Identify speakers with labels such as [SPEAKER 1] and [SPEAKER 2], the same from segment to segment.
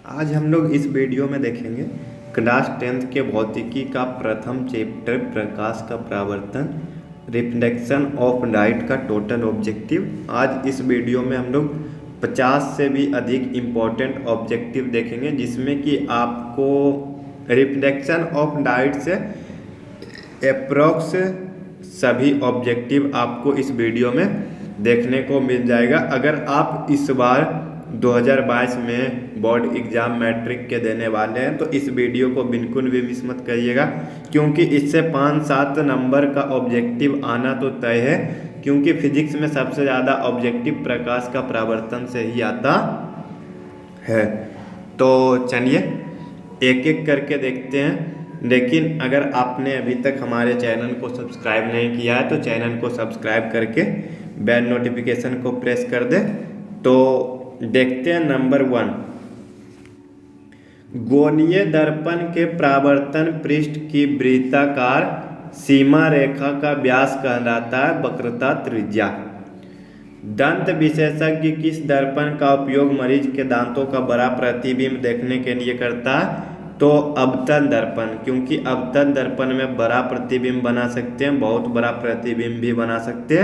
[SPEAKER 1] आज हम लोग इस वीडियो में देखेंगे क्लास 10th के भौतिकी का प्रथम चैप्टर प्रकाश का परावर्तन रिफ्लेक्शन ऑफ लाइट का टोटल ऑब्जेक्टिव। आज इस वीडियो में हम लोग 50 से भी अधिक इम्पोर्टेंट ऑब्जेक्टिव देखेंगे, जिसमें कि आपको रिफ्लेक्शन ऑफ लाइट से अप्रोक्स सभी ऑब्जेक्टिव आपको इस वीडियो में देखने को मिल जाएगा। अगर आप इस बार 2022 में बोर्ड एग्जाम मैट्रिक के देने वाले हैं तो इस वीडियो को बिल्कुल भी मिस मत करिएगा, क्योंकि इससे 5-7 नंबर का ऑब्जेक्टिव आना तो तय है। क्योंकि फिजिक्स में सबसे ज़्यादा ऑब्जेक्टिव प्रकाश का परावर्तन से ही आता है। तो चलिए एक एक करके देखते हैं। लेकिन अगर आपने अभी तक हमारे चैनल को सब्सक्राइब नहीं किया है तो चैनल को सब्सक्राइब करके बेल नोटिफिकेशन को प्रेस कर दे। तो देखते हैं नंबर 1, गोलीय दर्पण के परावर्तन पृष्ठ की वृत्ताकार सीमा रेखा का व्यास कहलाता है वक्रता त्रिज्या। दंत विशेषज्ञ किस दर्पण का उपयोग मरीज के दांतों का बड़ा प्रतिबिंब देखने के लिए करता है? तो अवतल दर्पण, क्योंकि अवतल दर्पण में बड़ा प्रतिबिंब बना सकते हैं, बहुत बड़ा प्रतिबिंब भी बना सकते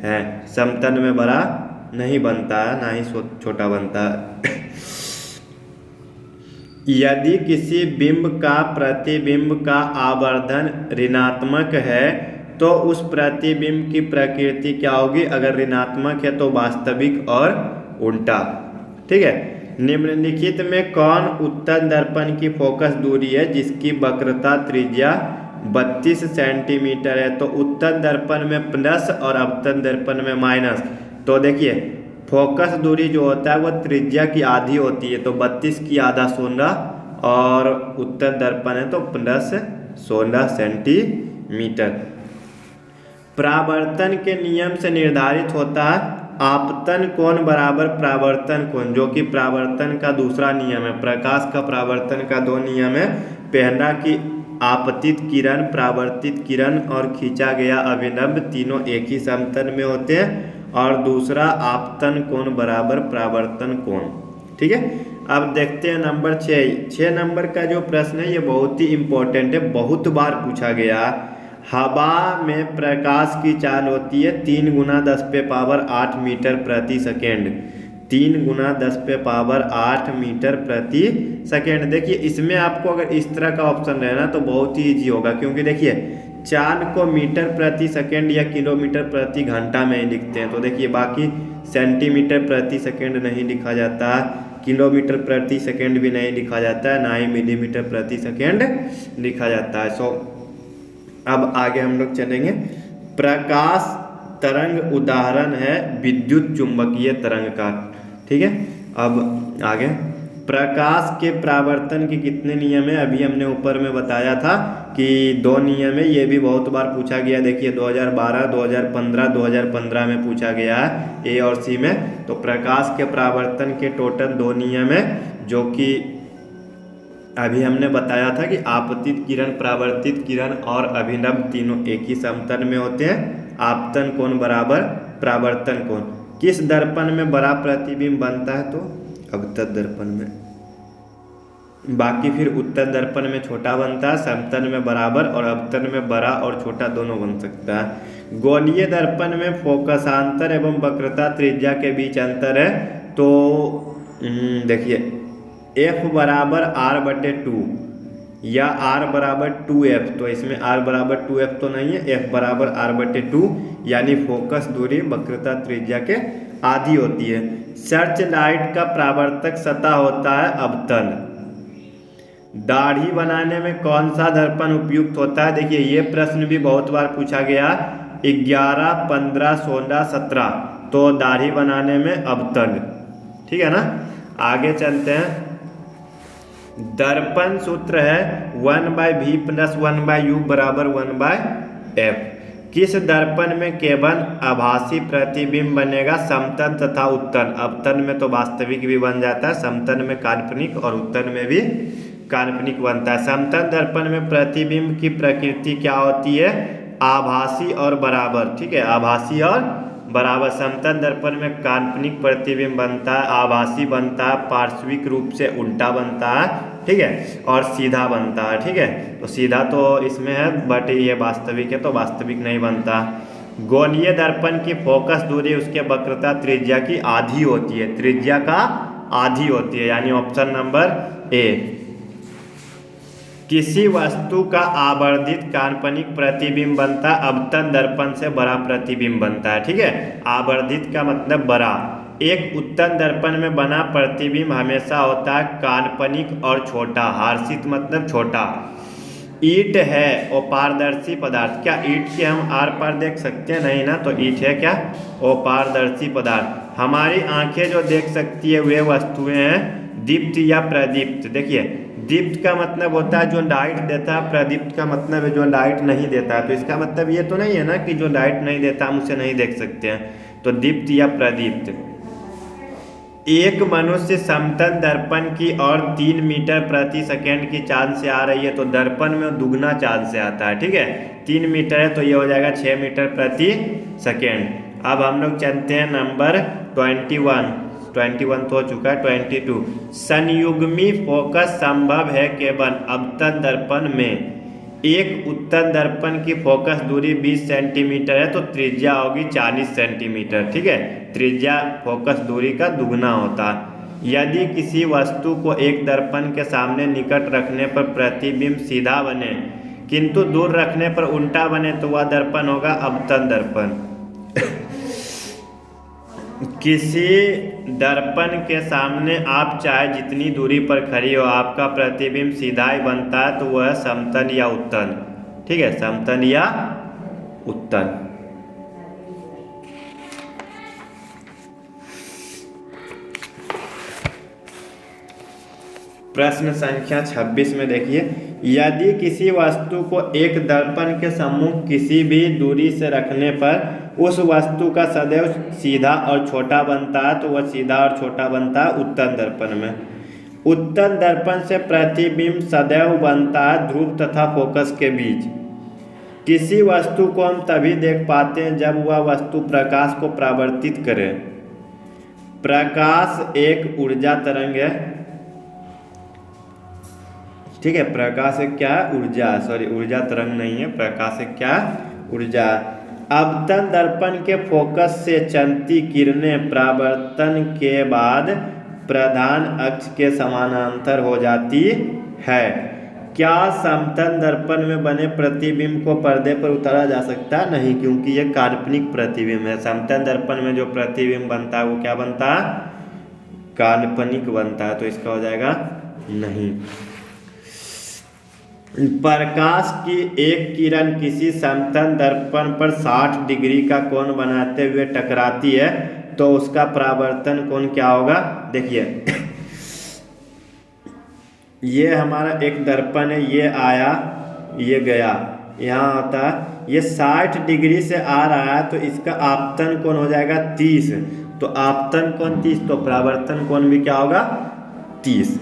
[SPEAKER 1] हैं। समतल में बड़ा नहीं बनता है, ना ही छोटा बनता है। यदि किसी बिंब का प्रतिबिंब का आवर्धन ऋणात्मक है तो उस प्रतिबिंब की प्रकृति क्या होगी? अगर ऋणात्मक है तो वास्तविक और उल्टा। ठीक है। निम्नलिखित में कौन उत्तल दर्पण की फोकस दूरी है जिसकी वक्रता त्रिज्या 32 सेंटीमीटर है? तो उत्तल दर्पण में प्लस और अवतल दर्पण में माइनस। तो देखिए फोकस दूरी जो होता है वो त्रिज्या की आधी होती है, तो 32 की आधा 16 और उत्तल दर्पण है तो प्लस 16 सेंटीमीटर। परावर्तन के नियम से निर्धारित होता है आपतन कोण बराबर परावर्तन कोण, जो कि परावर्तन का दूसरा नियम है। प्रकाश का परावर्तन का 2 नियम है। पहला कि आपतित किरण, परावर्तित किरण और खींचा गया अभिनव तीनों एक ही समतल में होते हैं, और दूसरा आपतन कोण बराबर परावर्तन कोण। ठीक है। अब देखते हैं नंबर 6 नंबर का जो प्रश्न है ये बहुत ही इम्पोर्टेंट है, बहुत बार पूछा गया। हवा में प्रकाश की चाल होती है 3 × 10⁸ मीटर प्रति सेकेंड। 3 × 10⁸ मीटर प्रति सेकेंड। देखिए इसमें आपको अगर इस तरह का ऑप्शन रहना तो बहुत ही ईजी होगा, क्योंकि देखिए चाल को मीटर प्रति सेकेंड या किलोमीटर प्रति घंटा में ही लिखते हैं। तो देखिए बाकी सेंटीमीटर प्रति सेकेंड नहीं लिखा जाता, किलोमीटर प्रति सेकेंड भी नहीं लिखा जाता है, ना ही मिलीमीटर प्रति सेकेंड लिखा जाता है। अब आगे हम लोग चलेंगे। प्रकाश तरंग उदाहरण है विद्युत चुंबकीय तरंग का। ठीक है। अब आगे प्रकाश के परावर्तन के कितने नियम है? अभी हमने ऊपर में बताया था कि 2 नियम है। ये भी बहुत बार पूछा गया। देखिए 2012, 2015, 2015 में पूछा गया है ए और सी में। तो प्रकाश के परावर्तन के टोटल 2 नियम है, जो कि अभी हमने बताया था कि आपतित किरण, परावर्तित किरण और अभिनव तीनों एक ही समतल में होते हैं। आपतन कोण बराबर परावर्तन कोण। किस दर्पण में बड़ा प्रतिबिंब बनता है? तो अवतल दर्पण में। बाकी फिर उत्तल दर्पण में छोटा बनता है, समतल में बराबर और अवतल में बड़ा और छोटा दोनों बन सकता है। गोलीय दर्पण में फोकसांतर एवं वक्रता त्रिज्या के बीच अंतर है। तो देखिए F बराबर R/2 या R बराबर 2F। तो इसमें R बराबर 2F तो नहीं है, F बराबर R/2, यानी फोकस दूरी वक्रता त्रिज्या के आधी होती है। सर्च लाइट का परावर्तक सतह होता है अवतल। दाढ़ी बनाने में कौन सा दर्पण उपयुक्त होता है? देखिए ये प्रश्न भी बहुत बार पूछा गया। 11, 15, 16, 17। तो दाढ़ी बनाने में अवतल। ठीक है ना। आगे चलते हैं। दर्पण सूत्र है 1/v + 1/u बराबर 1/f। किस दर्पण में केवल आभासी प्रतिबिंब बनेगा? समतल तथा उत्तल। अवतल में तो वास्तविक भी बन जाता है, समतल में काल्पनिक और उत्तल में भी काल्पनिक बनता है। समतल दर्पण में प्रतिबिंब की प्रकृति क्या होती है? आभासी और बराबर। ठीक है, आभासी और बराबर समतल दर्पण में काल्पनिक प्रतिबिंब बनता है, आभासी बनता है, पार्श्विक रूप से उल्टा बनता है, ठीक है, और सीधा बनता है, ठीक है। तो सीधा तो इसमें है बट ये वास्तविक है तो वास्तविक नहीं बनता। गोलीय दर्पण की फोकस दूरी उसके वक्रता त्रिज्या की आधी होती है, त्रिज्या का आधी होती है, यानी ऑप्शन नंबर ए। किसी वस्तु का आवर्धित काल्पनिक प्रतिबिंब बनता है, अवतल दर्पण से बड़ा प्रतिबिंब बनता है, ठीक है। आवर्धित का मतलब बड़ा। एक उत्तल दर्पण में बना प्रतिबिंब हमेशा होता है काल्पनिक और छोटा, हर्षित मतलब छोटा। ईंट है और पारदर्शी पदार्थ, क्या ईंट के हम आर पार देख सकते हैं? नहीं ना, तो ईंट है क्या? और पारदर्शी पदार्थ। हमारी आंखें जो देख सकती है वे वस्तुएं हैं दीप्त या प्रदीप्त। देखिए दीप्त का मतलब होता है जो लाइट देता है, प्रदीप्त का मतलब है जो लाइट नहीं देता है। तो इसका मतलब ये तो नहीं है ना कि जो लाइट नहीं देता हम उसे नहीं देख सकते हैं, तो दीप्त या प्रदीप्त। एक मनुष्य समतल दर्पण की और 3 मीटर प्रति सेकेंड की चाल से आ रही है, तो दर्पण में दुगना चाल से आता है, ठीक है। 3 मीटर है तो ये हो जाएगा 6 मीटर प्रति सेकेंड। अब हम लोग चलते हैं नंबर 21 तो हो चुका है, 22। संयुग्मी फोकस संभव है केवल अवतल दर्पण में। एक उत्तल दर्पण की फोकस दूरी 20 सेंटीमीटर है तो त्रिज्या होगी 40 सेंटीमीटर, ठीक है। त्रिज्या फोकस दूरी का दुगना होता है। यदि किसी वस्तु को एक दर्पण के सामने निकट रखने पर प्रतिबिंब सीधा बने किंतु दूर रखने पर उल्टा बने तो वह दर्पण होगा अवतल दर्पण। किसी दर्पण के सामने आप चाहे जितनी दूरी पर खड़ी हो आपका प्रतिबिंब सीधा ही बनता है, तो वह समतल या उत्तल, ठीक है, समतल या उत्तल। प्रश्न संख्या 26 में देखिए, यदि किसी वस्तु को एक दर्पण के सम्मुख किसी भी दूरी से रखने पर उस वस्तु का सदैव सीधा और छोटा बनता है, तो वह सीधा और छोटा बनता है उत्तल दर्पण में। उत्तल दर्पण से प्रतिबिंब सदैव बनता है ध्रुव तथा फोकस के बीच। किसी वस्तु को हम तभी देख पाते हैं जब वह वस्तु प्रकाश को परावर्तित करे। प्रकाश एक ऊर्जा तरंग है, ठीक है। प्रकाश एक क्या है? ऊर्जा, सॉरी ऊर्जा तरंग नहीं है, प्रकाश एक क्या? ऊर्जा। अवतल दर्पण के फोकस से चलती किरणें परावर्तन के बाद प्रधान अक्ष के समानांतर हो जाती है। क्या समतल दर्पण में बने प्रतिबिंब को पर्दे पर उतारा जा सकता है? नहीं, क्योंकि यह काल्पनिक प्रतिबिंब है। समतल दर्पण में जो प्रतिबिंब बनता है वो क्या बनता है? काल्पनिक बनता है, तो इसका हो जाएगा नहीं। प्रकाश की एक किरण किसी समतल दर्पण पर 60 डिग्री का कोण बनाते हुए टकराती है तो उसका परावर्तन कोण क्या होगा? देखिए ये हमारा एक दर्पण है, ये आया ये गया, यहाँ होता है ये 60 डिग्री से आ रहा है तो इसका आपतन कोण हो जाएगा 30, तो आपतन कोण 30 तो परावर्तन कोण भी क्या होगा? 30।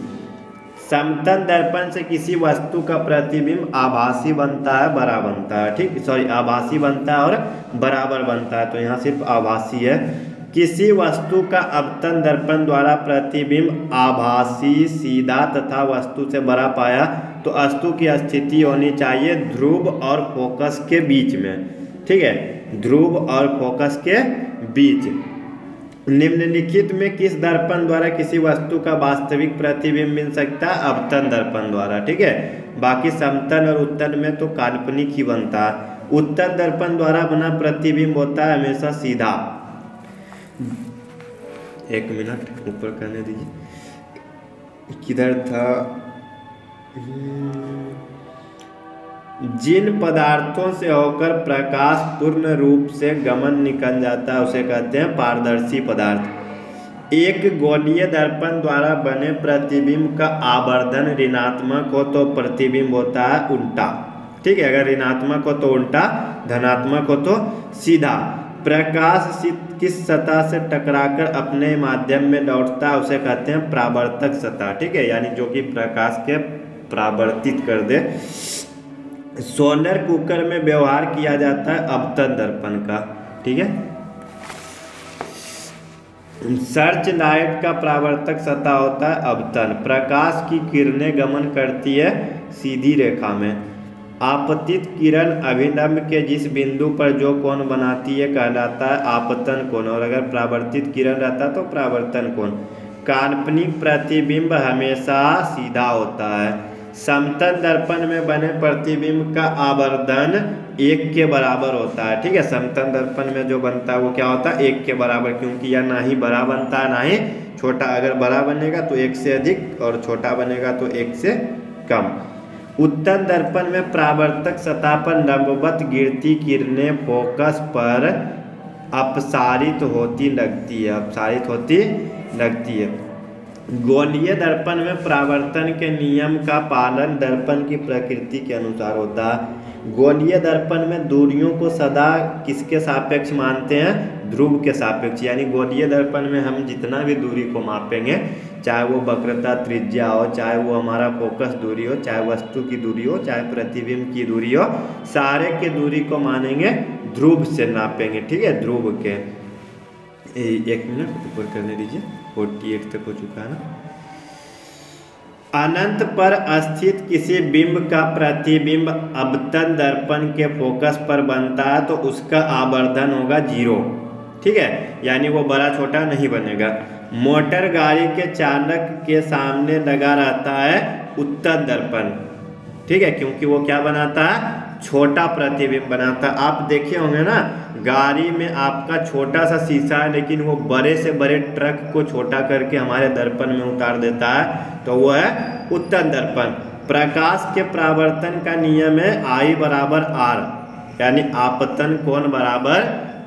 [SPEAKER 1] समतल दर्पण से किसी वस्तु का प्रतिबिंब आभासी बनता है, बड़ा बनता है, ठीक, सॉरी आभासी बनता है और बराबर बनता है, तो यहाँ सिर्फ आभासी है। किसी वस्तु का अवतल दर्पण द्वारा प्रतिबिंब आभासी, सीधा तथा वस्तु से बड़ा पाया तो वस्तु की स्थिति होनी चाहिए ध्रुव और फोकस के बीच में, ठीक है, ध्रुव और फोकस के बीच। निम्नलिखित में किस दर्पण द्वारा किसी वस्तु का वास्तविक प्रतिबिंब मिल सकता है? अवतल दर्पण द्वारा, ठीक है। बाकी समतल और उत्तल में तो काल्पनिक ही बनता है। उत्तल दर्पण द्वारा बना प्रतिबिंब होता है हमेशा सीधा। 1 मिनट ऊपर करने दीजिए, किधर था? जिन पदार्थों से होकर प्रकाश पूर्ण रूप से गमन निकल जाता है उसे कहते हैं पारदर्शी पदार्थ। एक गोलीय दर्पण द्वारा बने प्रतिबिंब का आवर्धन ऋणात्मक हो तो प्रतिबिंब होता है उल्टा, ठीक है। अगर ऋणात्मक हो तो उल्टा, धनात्मक हो तो सीधा। प्रकाश किस सतह से टकराकर अपने माध्यम में लौटता है उसे कहते हैं परावर्तक सतह, ठीक है, यानी जो कि प्रकाश के परावर्तित कर दे। सोलर कुकर में व्यवहार किया जाता है अवतल दर्पण का, ठीक है। सर्च लाइट का परावर्तक सतह होता है अवतन। प्रकाश की किरणें गमन करती है सीधी रेखा में। आपतित किरण अभिलंब के जिस बिंदु पर जो कोण बनाती है कहलाता है आपतन कोण, और अगर परावर्तित किरण रहता है तो परावर्तन कोण। काल्पनिक प्रतिबिंब हमेशा सीधा होता है। समतल दर्पण में बने प्रतिबिंब का आवर्धन 1 के बराबर होता है। ठीक है, समतल दर्पण में जो बनता है वो क्या होता है 1 के बराबर, क्योंकि यह ना ही बड़ा बनता है ना ही छोटा। अगर बड़ा बनेगा तो 1 से अधिक और छोटा बनेगा तो 1 से कम। उत्तल दर्पण में परावर्तक सतह पर लंबवत गिरती किरणें फोकस पर अपसारित होती लगती है। गोलीय दर्पण में परावर्तन के नियम का पालन दर्पण की प्रकृति के अनुसार होता है। गोलीय दर्पण में दूरियों को सदा किसके सापेक्ष मानते हैं, ध्रुव के सापेक्ष। यानी गोलीय दर्पण में हम जितना भी दूरी को मापेंगे, चाहे वो वक्रता त्रिज्या हो, चाहे वो हमारा फोकस दूरी हो, चाहे वस्तु की दूरी हो, चाहे प्रतिबिंब की दूरी हो, सारे के दूरी को मानेंगे ध्रुव से नापेंगे। ठीक है, ध्रुव के। 1 मिनट ऊपर करने दीजिए, 48 तक हो चुका है ना। अनंत पर स्थित किसी बिंब का प्रतिबिंब अवतल दर्पण के फोकस पर बनता है तो उसका आवर्धन होगा 0। ठीक है, यानी वो बड़ा छोटा नहीं बनेगा। मोटर गाड़ी के चालक के सामने लगा रहता है उत्तल दर्पण। ठीक है, क्योंकि वो क्या बनाता है, छोटा प्रतिबिंब बनाता है। आप देखे होंगे ना, गाड़ी में आपका छोटा सा शीशा है लेकिन वो बड़े से बड़े ट्रक को छोटा करके हमारे दर्पण में उतार देता है, तो वो है उत्तल दर्पण। प्रकाश के परावर्तन का नियम है I बराबर R, यानी आपतन कोण बराबर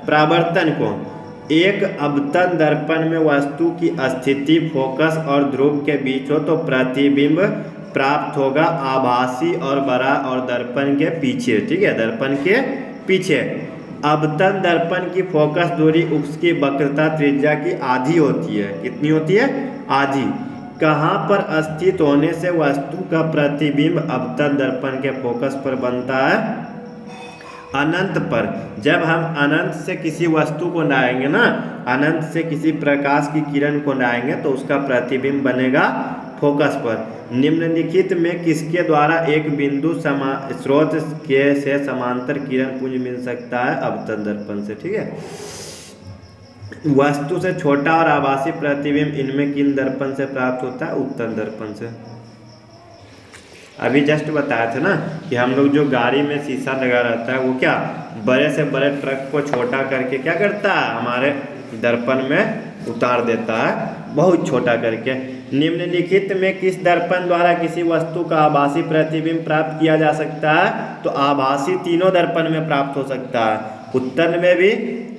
[SPEAKER 1] परावर्तन कोण। एक अवतल दर्पण में वस्तु की स्थिति फोकस और ध्रुव के बीच हो तो प्रतिबिंब प्राप्त होगा आभासी और बड़ा और दर्पण के पीछे। ठीक है, दर्पण के पीछे। अवतल दर्पण की फोकस दूरी उसकी वक्रता त्रिज्या की आधी होती है। कितनी होती है, आधी। कहाँ पर स्थित होने से वस्तु का प्रतिबिंब अवतल दर्पण के फोकस पर बनता है, अनंत पर। जब हम अनंत से किसी वस्तु को लाएंगे ना, अनंत से किसी प्रकाश की किरण को लाएंगे तो उसका प्रतिबिंब बनेगा फोकस पर। निम्नलिखित में किसके द्वारा एक बिंदु स्रोत के से समांतर किरण पुंज मिल सकता है, अवतल दर्पण से। ठीक है, वस्तु से छोटा और आभासी प्रतिबिंब इनमें किन दर्पण से प्राप्त होता है, उत्तल दर्पण से। अभी जस्ट बताया था ना कि हम लोग जो गाड़ी में शीशा लगा रहता है वो क्या बड़े से बड़े ट्रक को छोटा करके क्या करता है, हमारे दर्पण में उतार देता है, बहुत छोटा करके। निम्नलिखित में किस दर्पण द्वारा किसी वस्तु का आभासी प्रतिबिंब प्राप्त किया जा सकता है, तो आभासी तीनों दर्पण में प्राप्त हो सकता है, उत्तल में भी,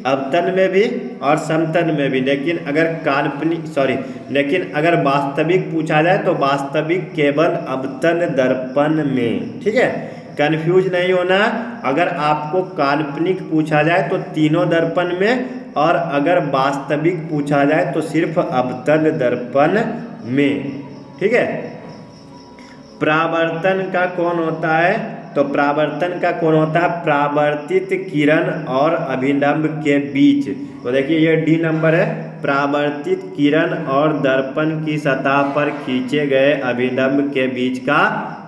[SPEAKER 1] अवतल में भी और समतल में भी। लेकिन अगर वास्तविक पूछा जाए तो वास्तविक केवल अवतल दर्पण में। ठीक है, कंफ्यूज नहीं होना। अगर आपको काल्पनिक पूछा जाए तो तीनों दर्पण में, और अगर वास्तविक पूछा जाए तो सिर्फ अवतल दर्पण में। ठीक है, परावर्तन का कोण होता है, तो परावर्तन का कोण होता है परावर्तित किरण और अभिलंब के बीच। तो देखिए ये डी नंबर है, परावर्तित किरण और दर्पण की सतह पर खींचे गए अभिलंब के बीच का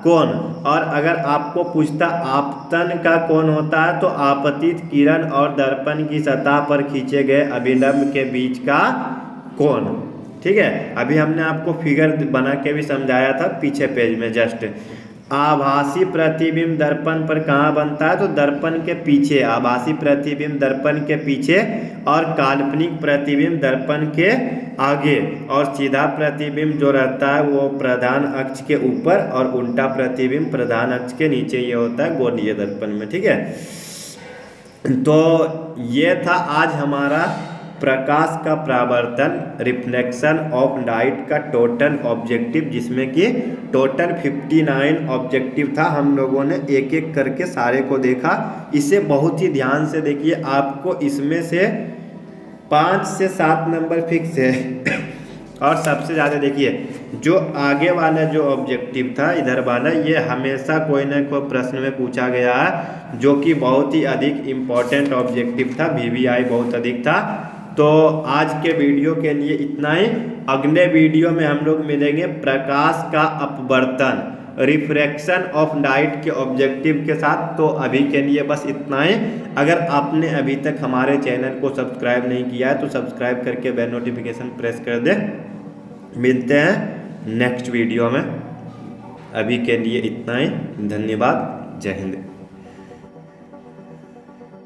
[SPEAKER 1] कोण। और अगर आपको पूछता आपतन का कोण होता है तो आपतित किरण और दर्पण की सतह पर खींचे गए अभिलंब के बीच का कोण। ठीक है, अभी हमने आपको फिगर बना के भी समझाया था पीछे पेज में जस्ट। आभासी प्रतिबिंब दर्पण पर कहाँ बनता है, तो दर्पण के पीछे। आभासी प्रतिबिंब दर्पण के पीछे और काल्पनिक प्रतिबिंब दर्पण के आगे, और सीधा प्रतिबिंब जो रहता है वो प्रधान अक्ष के ऊपर और उल्टा प्रतिबिंब प्रधान अक्ष के नीचे, ये होता है गोलीय दर्पण में। ठीक है, तो ये था आज हमारा प्रकाश का परावर्तन, रिफ्लेक्शन ऑफ लाइट का टोटल ऑब्जेक्टिव, जिसमें कि टोटल 59 ऑब्जेक्टिव था। हम लोगों ने एक एक करके सारे को देखा। इसे बहुत ही ध्यान से देखिए, आपको इसमें से 5 से 7 नंबर फिक्स है। और सबसे ज़्यादा देखिए जो आगे वाला जो ऑब्जेक्टिव था इधर वाला, ये हमेशा कोई ना कोई प्रश्न में पूछा गया है, जो कि बहुत ही अधिक इम्पोर्टेंट ऑब्जेक्टिव था। VVI बहुत अधिक था। तो आज के वीडियो के लिए इतना ही। अगले वीडियो में हम लोग मिलेंगे प्रकाश का अपवर्तन, रिफ्रैक्शन ऑफ लाइट के ऑब्जेक्टिव के साथ। तो अभी के लिए बस इतना ही। अगर आपने अभी तक हमारे चैनल को सब्सक्राइब नहीं किया है तो सब्सक्राइब करके बेल नोटिफिकेशन प्रेस कर दे। मिलते हैं नेक्स्ट वीडियो में। अभी के लिए इतना ही। धन्यवाद। जय हिंद।